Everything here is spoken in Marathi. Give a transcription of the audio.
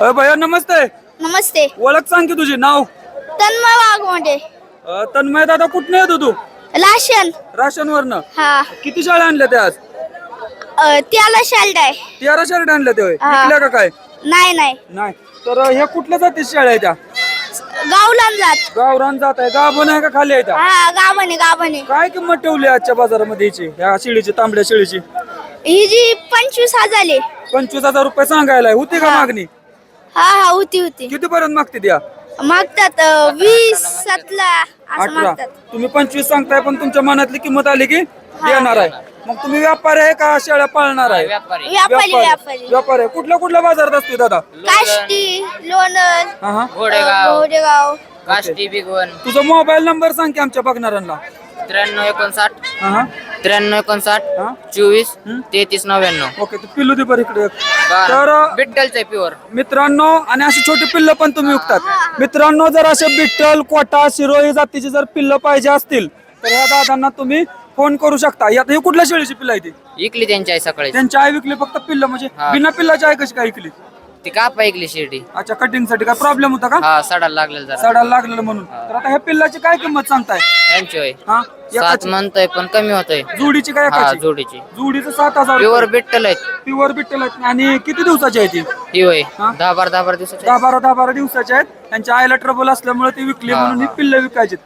भैया नमस्ते. नमस्ते. ओळख सांग की तुझी नाव. तन्मय वाघमोडे. तन्मय दादा कुठनं येतो तू? लाशन. राशन वरनं. हा. किती शाळा आणल्या त्या आज? त्याला शाल्ड आहे. 13 शर्ट आणल्या त्या होय. हा. विकल्या का काय? नाही नाही. नाही. तर ह्या कुठल्या जातीच्या शाळा आहेत त्या? गावलान जात. गावरान जात आहे. गाभण आहे का खाली आहे त्या? हा गावाने गावाने. काय किंमत ठेवली आजच्या बाजारामध्ये हिची, ह्या शेळीची, तांबड्या शेळीची? ही जी 25,000 25,000 रुपये सांगायला आहे. होती का हा. मागणी? हा हा होती होती. किती पर्यंत मागते त्या? मागतात 20 7ला असं 18. मागतात. तुम्ही 25 सांगताय, पण तुमच्या मनातली किंमत आली की देणार आहे. मग तुम्ही व्यापारी आहे का शेळ्या पाळणार आहे? व्यापारी व्यापारी आहे. कुठल्या बाजारात असतो दादा? काष्टी लोणंद हा हा. घोडेगाव. काष्टी बिगवन तुझा मोबाईल नंबर सांग की आमच्या बघणाऱ्यांना. 9359 हा हा 9359 हा. 24 3399. ओके, तू पिल्लू दे बरं इकडे. तर बिट्टलचं आहे प्युअर. मित्रांनो, आणि अशी छोटी पिल्लं पण तुम्ही विकतात. मित्रांनो, जर असे बिट्टल, कोटा, शिरोई जातीची जर पिल्लं पाहिजे असतील तर ह्या दादांना तुम्ही फोन करू शकता. यात ही कुठल्या शेळीची पिल्लं आहे ती? इकली त्यांची आहे सकाळी. त्यांची आई विकली फक्त पिल्लं, म्हणजे हा. बिना पिल्लाची आई कशी काय विकली? ती कापा ऐकली शिर्डी. अच्छा, कटिंग साठी काय प्रॉब्लेम होता का? हा सडाला लागलेलं जरा. सडायला लागलेलं म्हणून. तर आता ह्या पिल्लाची काय किंमत सांगताय? त्यांची होय हा 7 एकाची? म्हणतोय पण कमी होतोय. जोडीची काय हा एकाची? जोडीची जोडीचं 7,000 प्युअर बिट्टल आहेत. प्युअर बिट्टल आहेत. आणि किती दिवसाची आहे ती? ही होय हा. 10-12 दिवसाची. 10-12 दिवसाची आहेत. त्यांच्या आईला ट्रबल असल्यामुळे ती विकली, हा, म्हणून ही हा. पिल्लं विकायची.